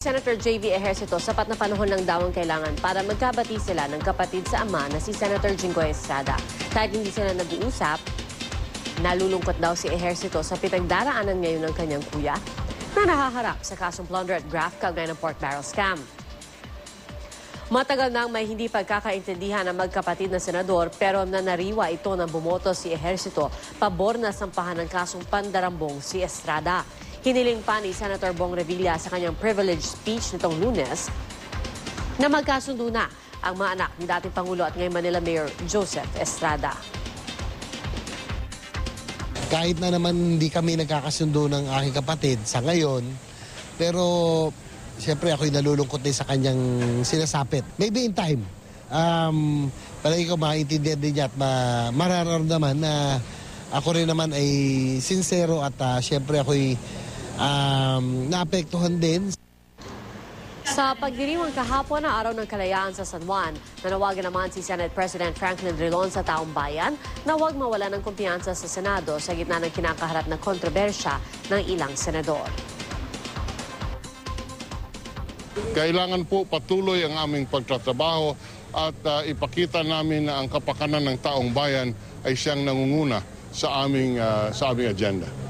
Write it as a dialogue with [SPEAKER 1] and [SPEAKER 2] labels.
[SPEAKER 1] Senator J.V. Ejercito, sapat na panahon lang daw ang kailangan para magkabati sila ng kapatid sa ama na si Senator Jinggoy Estrada. Kahit hindi sila nag-uusap, nalulungkot daw si Ejercito sa pinagdaraanan ngayon ng kanyang kuya na nahaharap sa kasong plunder at graft kaugnay ng pork barrel scam. Matagal nang may hindi pagkakaintindihan ng magkapatid na senador pero nanariwa ito nang bumoto si Ejercito pabor na sampahan ng kasong pandarambong si Estrada. Hiniling pa ni Senator Bong Revilla sa kanyang privilege speech nitong Lunes na magkasundo na ang mga anak ni dating Pangulo at ngayon Manila Mayor Joseph Estrada.
[SPEAKER 2] Kahit na naman hindi kami nagkakasundo ng aking kapatid sa ngayon, pero siyempre ako'y nalulungkot din sa kanyang sinasapit. Maybe in time, palagi ko maintindihan din niya at mararamdaman na ako rin naman ay sincero at siyempre ako'y naapektuhan din.
[SPEAKER 1] Sa pagdiriwang kahapon na Araw ng Kalayaan sa San Juan, nanawagan naman si Senate President Franklin Drilon sa taong bayan na huwag mawala ng kumpiyansa sa Senado sa gitna ng kinakaharap na kontrobersya ng ilang senador.
[SPEAKER 3] Kailangan po patuloy ang aming pagtatrabaho at ipakita namin na ang kapakanan ng taong bayan ay siyang nangunguna sa aming agenda.